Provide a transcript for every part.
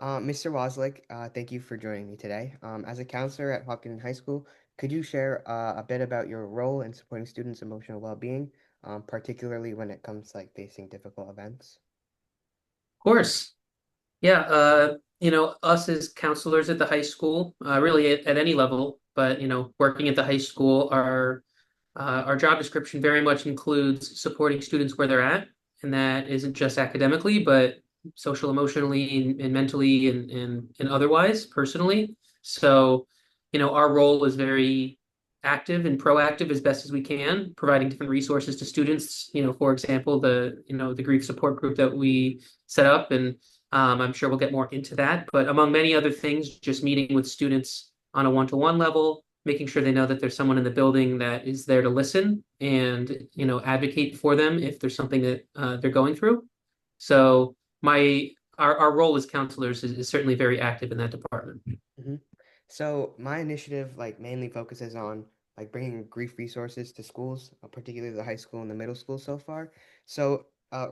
Mr. Waselik, thank you for joining me today. As a counselor at Hopkinton High School, could you share a bit about your role in supporting students' emotional well-being, particularly when it comes to like facing difficult events? Of course. Yeah, us as counselors at the high school, really at any level, but working at the high school, our job description very much includes supporting students where they're at, and that isn't just academically, but social, emotionally, and mentally, and otherwise, personally. So, our role is very active and proactive as best as we can, providing different resources to students. For example, the grief support group that we set up, and I'm sure we'll get more into that. But among many other things, just meeting with students on a one-to-one level, making sure they know that there's someone in the building that is there to listen and advocate for them if there's something that they're going through. So our role as counselors is certainly very active in that department. hmm So my initiative like mainly focuses on like bringing grief resources to schools, particularly the high school and the middle school so far. So,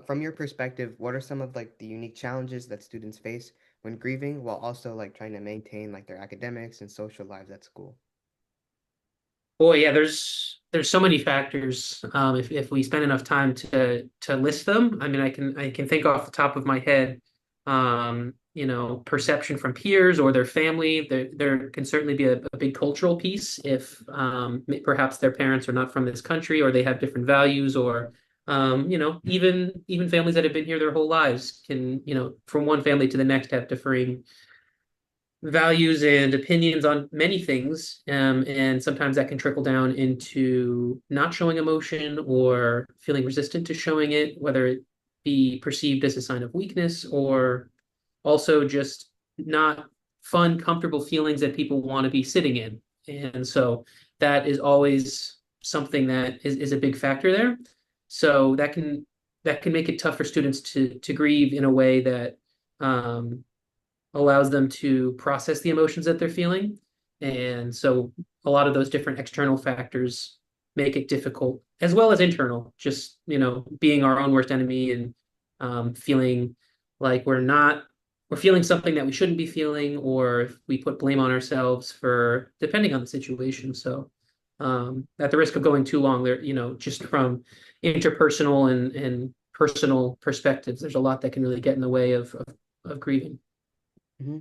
from your perspective, what are some of like the unique challenges that students face when grieving, while also like trying to maintain like their academics and social lives at school? Boy, yeah, there's so many factors. If we spend enough time to list them, I mean, I can think off the top of my head. Perception from peers or their family. There can certainly be a big cultural piece if perhaps their parents are not from this country or they have different values, or even families that have been here their whole lives can from one family to the next have differing values and opinions on many things. And sometimes that can trickle down into not showing emotion or feeling resistant to showing it, whether it be perceived as a sign of weakness or also just not fun, comfortable feelings that people want to be sitting in. And so that is always something that is a big factor there. So that can make it tough for students to grieve in a way that um, allows them to process the emotions that they're feeling. And so a lot of those different external factors make it difficult, as well as internal, just, being our own worst enemy and feeling like we're feeling something that we shouldn't be feeling, or if we put blame on ourselves for depending on the situation. So at the risk of going too long there, just from interpersonal and personal perspectives, there's a lot that can really get in the way of grieving. hmm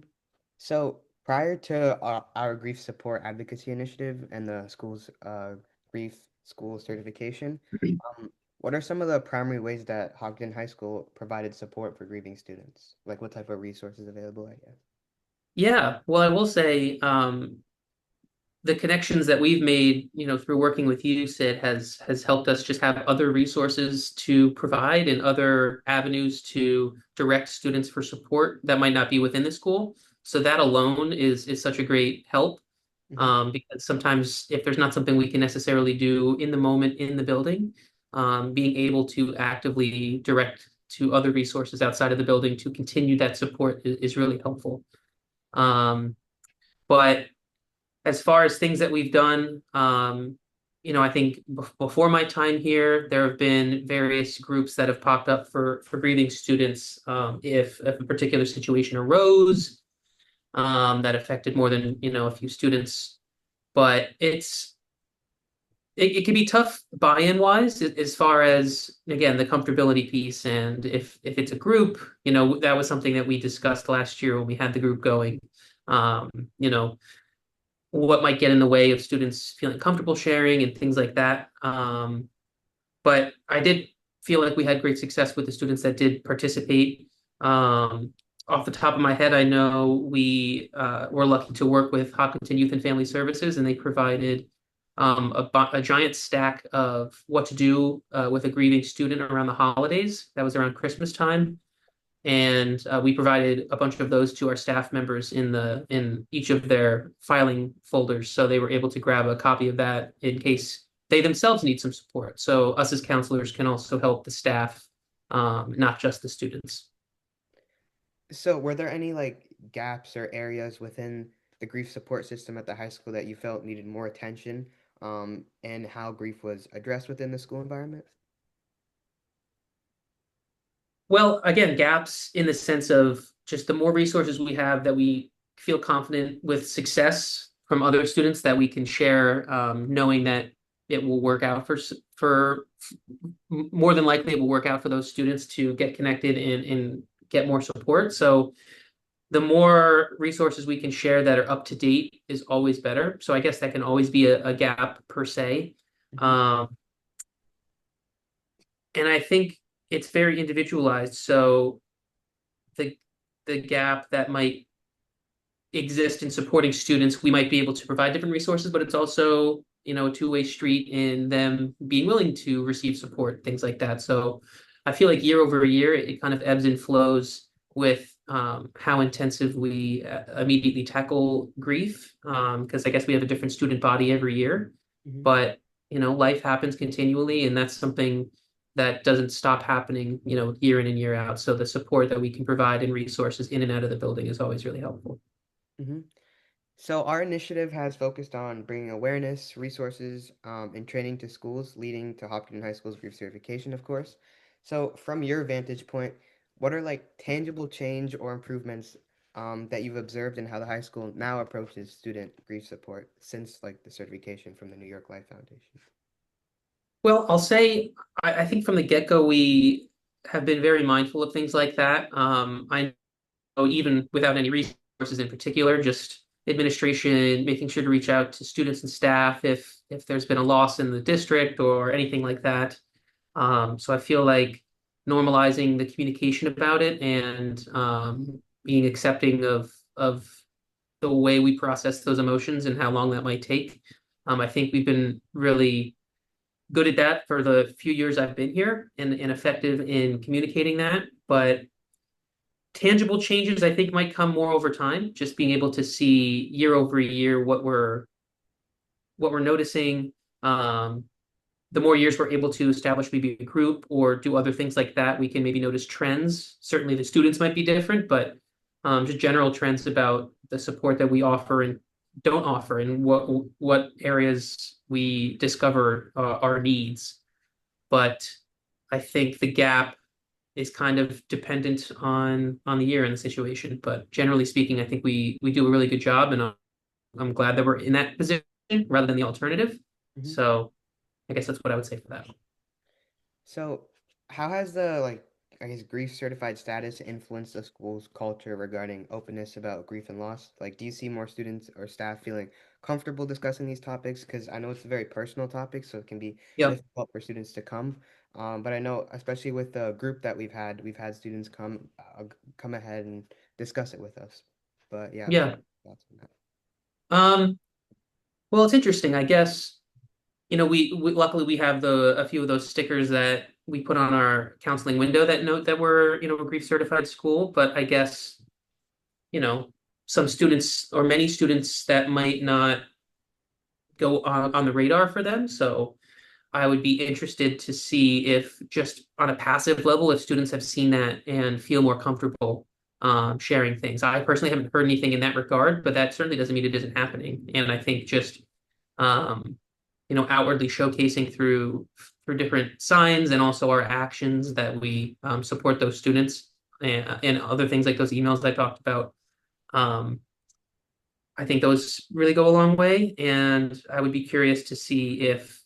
So prior to our grief support advocacy initiative and the school's grief school certification, what are some of the primary ways that Hopkins High School provided support for grieving students? Like what type of resources available, I guess. Yeah, well, I will say the connections that we've made, through working with you, Sid, has helped us just have other resources to provide and other avenues to direct students for support that might not be within the school. So that alone is such a great help, hmm because sometimes if there's not something we can necessarily do in the moment in the building, being able to actively direct to other resources outside of the building to continue that support is really helpful. But as far as things that we've done, I think before my time here, there have been various groups that have popped up for grieving students, if a particular situation arose that affected more than a few students. But it can be tough buy-in wise as far as again the comfortability piece, and if it's a group, that was something that we discussed last year when we had the group going. Um, you know, what might get in the way of students feeling comfortable sharing and things like that. But I did feel like we had great success with the students that did participate. Off the top of my head, I know we were lucky to work with Hopkinton Youth and Family Services, and they provided a giant stack of what to do with a grieving student around the holidays. That was around Christmas time, and we provided a bunch of those to our staff members in each of their filing folders, so they were able to grab a copy of that in case they themselves need some support. So us as counselors can also help the staff, not just the students. So were there any like gaps or areas within the grief support system at the high school that you felt needed more attention, and how grief was addressed within the school environment? Well, again, gaps in the sense of just the more resources we have that we feel confident with success from other students that we can share, knowing that it will work out for more than likely it will work out for those students to get connected and get more support. So the more resources we can share that are up to date is always better. So I guess that can always be a gap per se. Hmm. Um, and I think it's very individualized. So the the gap that might exist in supporting students, we might be able to provide different resources, but it's also, a two-way street in them being willing to receive support, things like that. So I feel like year over year, it kind of ebbs and flows with how intensive we immediately tackle grief, because I guess we have a different student body every year. Hmm. But, life happens continually, and that's something that doesn't stop happening, year in and year out. So the support that we can provide and resources in and out of the building is always really helpful. Hmm. So our initiative has focused on bringing awareness, resources, and training to schools, leading to Hopkinton High School's grief certification, of course. So from your vantage point, what are like tangible change or improvements that you've observed in how the high school now approaches student grief support since like the certification from the New York Life Foundation? Well, I'll say I think from the get-go we have been very mindful of things like that. I know even without any resources in particular, just administration making sure to reach out to students and staff if there's been a loss in the district or anything like that. So I feel like normalizing the communication about it and being accepting of the way we process those emotions and how long that might take. I think we've been really good at that for the few years I've been here and effective in communicating that. But tangible changes I think might come more over time, just being able to see year over year what we're noticing. The more years we're able to establish maybe a group or do other things like that, we can maybe notice trends. Certainly the students might be different, but just general trends about the support that we offer and don't offer and what areas we discover our needs. But I think the gap is kind of dependent on the year and the situation. But generally speaking, I think we do a really good job, and I'm glad that we're in that position rather than the alternative. Hmm. So I guess that's what I would say for that. So, how has the like I guess grief certified status influenced the school's culture regarding openness about grief and loss? Like, do you see more students or staff feeling comfortable discussing these topics? Because I know it's a very personal topic, so it can be Yep. difficult for students to come. But I know, especially with the group that we've had students come ahead and discuss it with us. But yeah, what are Yeah. your thoughts on that? Um, well, it's interesting. I guess, we luckily we have the a few of those stickers that we put on our counseling window that note that we're, a grief certified school. But I guess, you know, some students or many students that might not go on the radar for them. So I would be interested to see if just on a passive level, if students have seen that and feel more comfortable sharing things. I personally haven't heard anything in that regard, but that certainly doesn't mean it isn't happening. And I think just um, outwardly showcasing through different signs and also our actions that we support those students and other things like those emails I talked about. Um, I think those really go a long way, and I would be curious to see if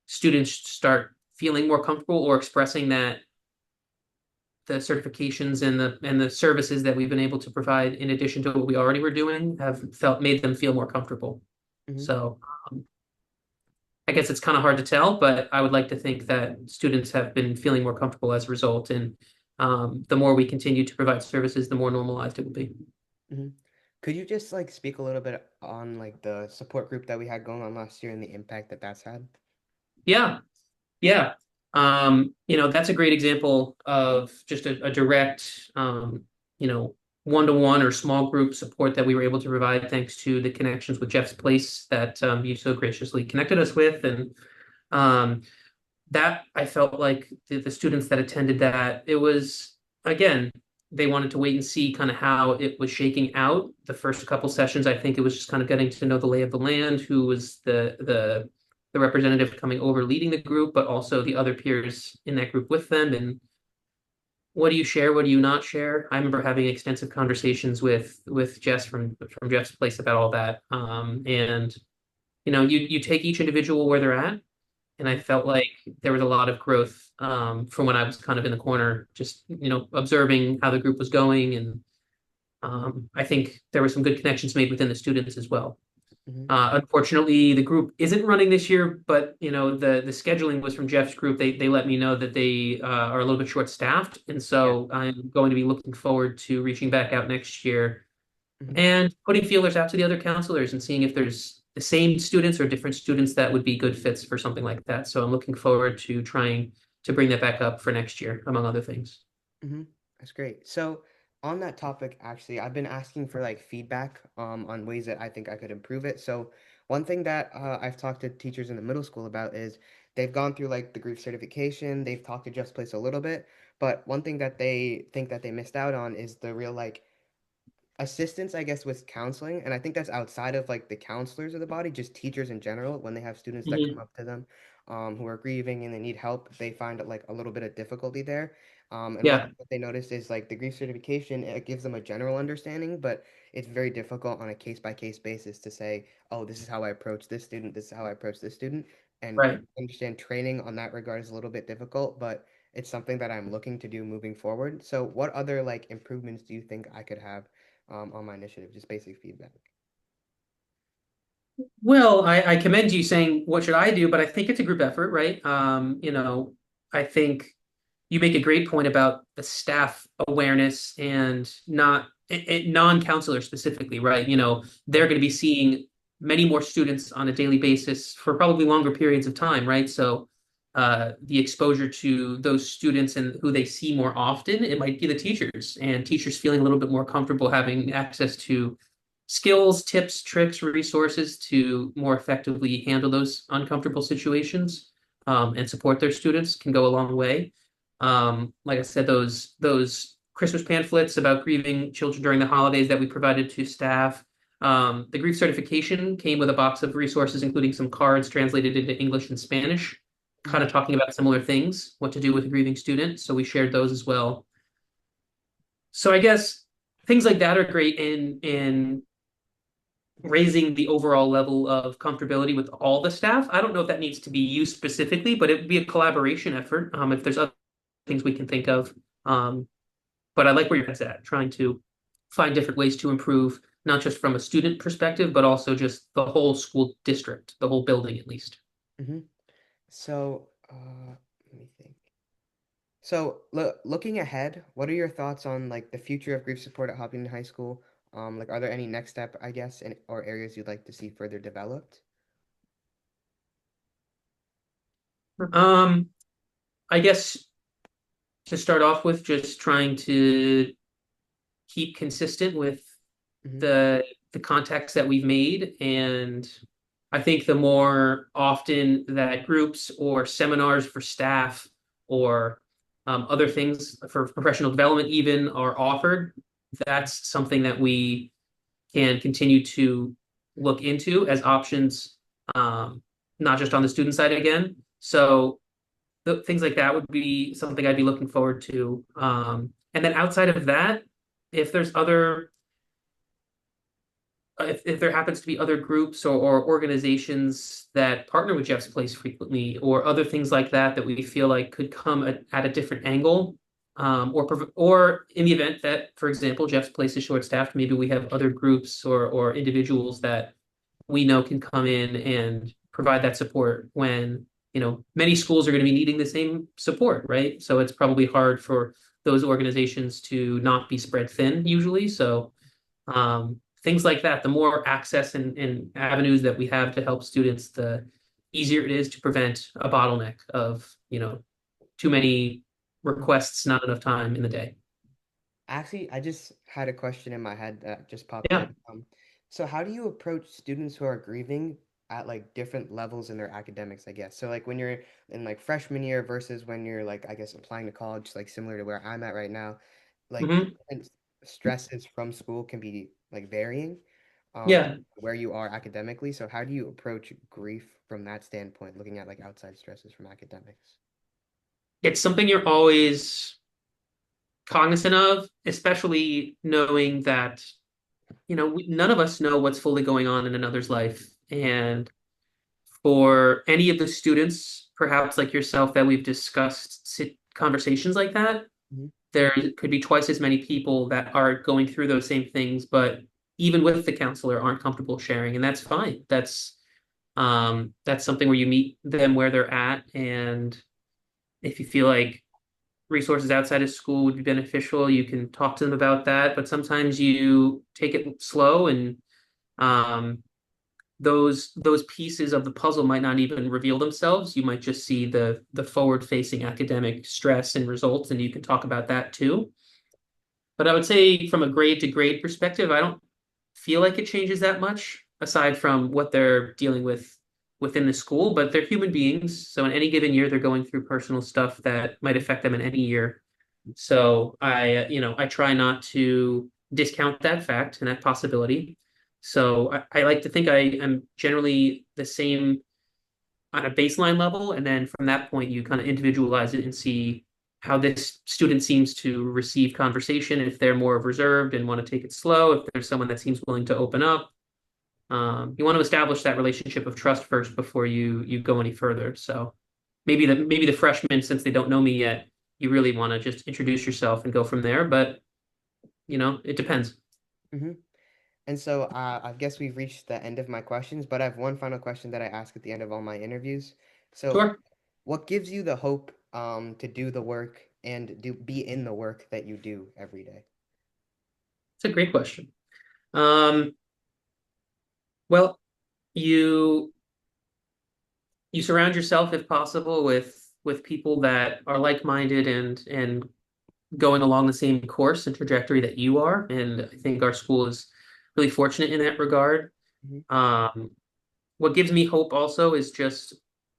students start feeling more comfortable or expressing that the certifications and the services that we've been able to provide in addition to what we already were doing have felt made them feel more comfortable. Hmm. So I guess it's kind of hard to tell, but I would like to think that students have been feeling more comfortable as a result. And the more we continue to provide services, the more normalized it will be. Hmm. Could you just like speak a little bit on like the support group that we had going on last year and the impact that that's had? Yeah, yeah. That's a great example of just a direct, you know, one-to-one or small group support that we were able to provide thanks to the connections with Jeff's Place that you so graciously connected us with. And um, that I felt like the students that attended that, it was, again, they wanted to wait and see kind of how it was shaking out. The first couple sessions, I think it was just kind of getting to know the lay of the land, who was the representative coming over leading the group, but also the other peers in that group with them. And what do you share? What do you not share? I remember having extensive conversations with Jess from Jeff's place about all that. And you take each individual where they're at, and I Hmm. felt like there was a lot of growth from when I was kind of in the corner, just observing how the group was going, and I think there were some good connections made within the students as well. Hmm. Unfortunately, the group isn't running this year, but the scheduling was from Jeff's group. They let me know that they are a little bit short-staffed, and Yeah. so I'm going to be looking forward to reaching back out next year Hmm. and putting feelers out to the other counselors and seeing if there's the same students or different students that would be good fits for something like that. So I'm looking forward to trying to bring that back up for next year, among other things. Hmm. That's great. So on that topic, actually, I've been asking for like feedback on ways that I think I could improve it. So one thing that I've talked to teachers in the middle school about is they've gone through like the grief certification, they've talked to Just Place a little bit, but one thing that they think that they missed out on is the real like assistance, I guess, with counseling. And I think that's outside of like the counselors of the body, just teachers in general. When they have students that come Mhm. up to them who are grieving and they need help, they find like a little bit of difficulty there. And one Yeah, thing that they notice is like the grief certification, it gives them a general understanding, but it's very difficult on a case by case basis to say, oh, this is how I approach this student, this is how I approach this student. And right. I understand training on that regard is a little bit difficult, but it's something that I'm looking to do moving forward. So, what other like improvements do you think I could have on my initiative, just basic feedback. Well, I commend you saying what should I do, but I think it's a group effort, right? I think you make a great point about the staff awareness and not non-counselor specifically, right? They're going to be seeing many more students on a daily basis for probably longer periods of time, right? So the exposure to those students and who they see more often, it might be the teachers, and teachers feeling a little bit more comfortable having access to skills, tips, tricks, resources to more effectively handle those uncomfortable situations and support their students can go a long way. Like I said, those Christmas pamphlets about grieving children during the holidays that we provided to staff. The grief certification came with a box of resources, including some cards translated into English and Spanish, kind Hmm. of talking about similar things, what to do with a grieving student. So we shared those as well. So I guess things like that are great in raising the overall level of comfortability with all the staff. I don't know if that needs to be you specifically, but it would be a collaboration effort. If there's other things we can think of. Um, but I like where your head's at, trying to find different ways to improve, not just from a student perspective, but also just the whole school district, the whole building at least. Hmm. So, let me think. So, looking ahead, what are your thoughts on like the future of grief support at Hopkinton High School? Like, are there any next step, I guess, or areas you'd like to see further developed? Um, I guess to start off with, just trying to keep consistent with Hmm. the contacts that we've made. And I think the more often that groups or seminars for staff or other things for professional development even are offered, that's something that we can continue to look into as options, um, not just on the student side again. So things like that would be something I'd be looking forward to. And then outside of that, if there's other if there happens to be other groups or organizations that partner with Jeff's Place frequently, or other things like that that we feel like could come at a different angle, or in the event that, for example, Jeff's Place is short-staffed, maybe we have other groups or individuals that we know can come in and provide that support when many schools are going to be needing the same support, right? So it's probably hard for those organizations to not be spread thin usually. So things like that. The more access and avenues that we have to help students, the easier it is to prevent a bottleneck of, too many requests, not enough time in the day. Actually, I just had a question in my head that just popped Yeah. in. So how do you approach students who are grieving at like different levels in their academics, I guess? So like when you're in like freshman year versus when you're like, I guess, applying to college, like similar to where I'm at right now, like Hmm. different stresses from school can be like varying, Yeah. where you are academically. So how do you approach grief from that standpoint, looking at like outside stresses from academics? It's something you're always cognizant of, especially knowing that, none of us know what's fully going on in another's life. And for any of the students, perhaps like yourself, that we've discussed conversations like that, Mhm. there could be twice as many people that are going through those same things, but even with the counselor aren't comfortable sharing, and that's fine. That's something where you meet them where they're at, and if you feel like resources outside of school would be beneficial, you can talk to them about that. But sometimes you take it slow, and um, those pieces of the puzzle might not even reveal themselves. You might just see the forward-facing academic stress and results, and you can talk about that too. But I would say from a grade to grade perspective, I don't feel like it changes that much aside from what they're dealing with within the school, but they're human beings. So in any given year, they're going through personal stuff that might affect them in any year. So I try not to discount that fact and that possibility. So I like to think I am generally the same on a baseline level, and then from that point, you kind of individualize it and see how this student seems to receive conversation. If they're more reserved and want to take it slow, if there's someone that seems willing to open up, you want to establish that relationship of trust first before you go any further. So maybe the freshmen, since they don't know me yet, you really want to just introduce yourself and go from there. But it depends. Mhm. And so I guess we've reached the end of my questions, but I have one final question that I ask at the end of all my interviews. So, Sure, what gives you the hope to do the work and do be in the work that you do every day? it's a great question. Um, well, you you surround yourself, if possible, with people that are like-minded and going along the same course and trajectory that you are. And I think our school is really fortunate in that regard. Mhm. Um, what gives me hope also is just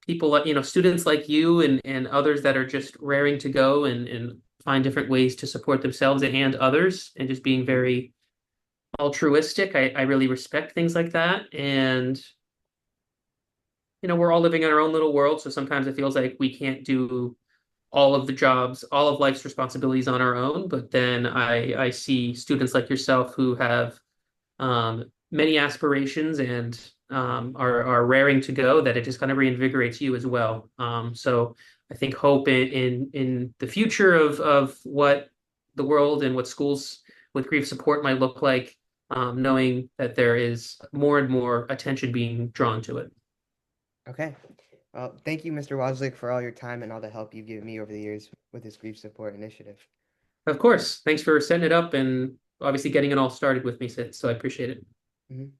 people like, students like you and others that are just raring to go and find different ways to support themselves and others and just being very altruistic. I really respect things like that. And we're all living in our own little world, so sometimes it feels like we can't do all of the jobs, all of life's responsibilities on our own. But then I see students like yourself who have many aspirations and are raring to go, that it just kind of reinvigorates you as well. So I think hope in the future of what the world and what schools with grief support might look like, knowing that there is more and more attention being drawn to it. Okay. Well, thank you, Mr. Waselik, for all your time and all the help you've given me over the years with this grief support initiative. Of course, thanks for setting it up and obviously getting it all started with me, Sid. So I appreciate it. Mhm.